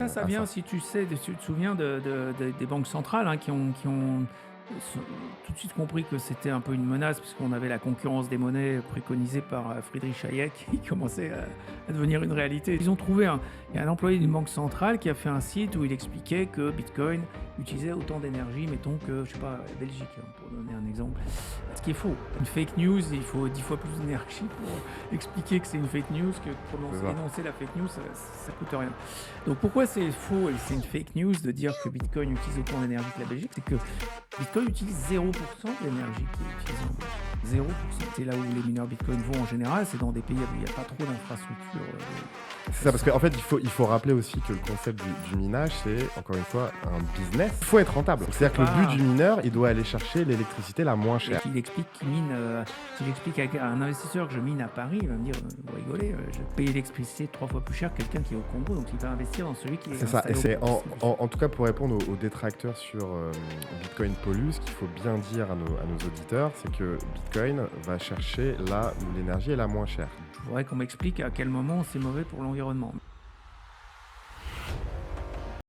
ça à vient, ça. si tu sais, tu te souviens des banques centrales hein, qui ont tout de suite compris que c'était un peu une menace, puisqu'on avait la concurrence des monnaies préconisée par Friedrich Hayek, qui commençait à devenir une réalité. Ils ont trouvé il y a un employé d'une banque centrale qui a fait un site où il expliquait que Bitcoin utilisait autant d'énergie, mettons que, je sais pas, la Belgique, hein, pour donner un exemple. Ce qui est faux. Une fake news, il faut 10 fois plus d'énergie pour expliquer que c'est une fake news que C'est ça. énoncer la fake news, ça coûte rien. Donc pourquoi c'est faux et c'est une fake news de dire que Bitcoin utilise autant d'énergie que la Belgique? C'est que Bitcoin utilise 0% de l'énergie qui est utilisée en Belgique. 0%. C'est là où les mineurs Bitcoin vont en général, c'est dans des pays où il n'y a pas trop d'infrastructures. C'est ça, parce qu'en fait, il faut rappeler aussi que le concept du minage, c'est, encore une fois, un business. Il faut être rentable. C'est-à-dire que le but du mineur, il doit aller chercher l'électricité la moins Et chère. qu'il explique qu'il mine, si j'explique à un investisseur que je mine à Paris, il va me dire, vous rigolez, je vais payer l'électricité 3 fois plus cher que quelqu'un qui est au Congo, donc il va investir dans celui qui est C'est ça, et installé c'est au Congo. en tout cas pour répondre aux détracteurs sur Bitcoin pollue, ce qu'il faut bien dire à nos auditeurs, c'est que Bitcoin va chercher là où l'énergie est la moins chère. Il faudrait qu'on m'explique à quel moment c'est mauvais pour l'environnement.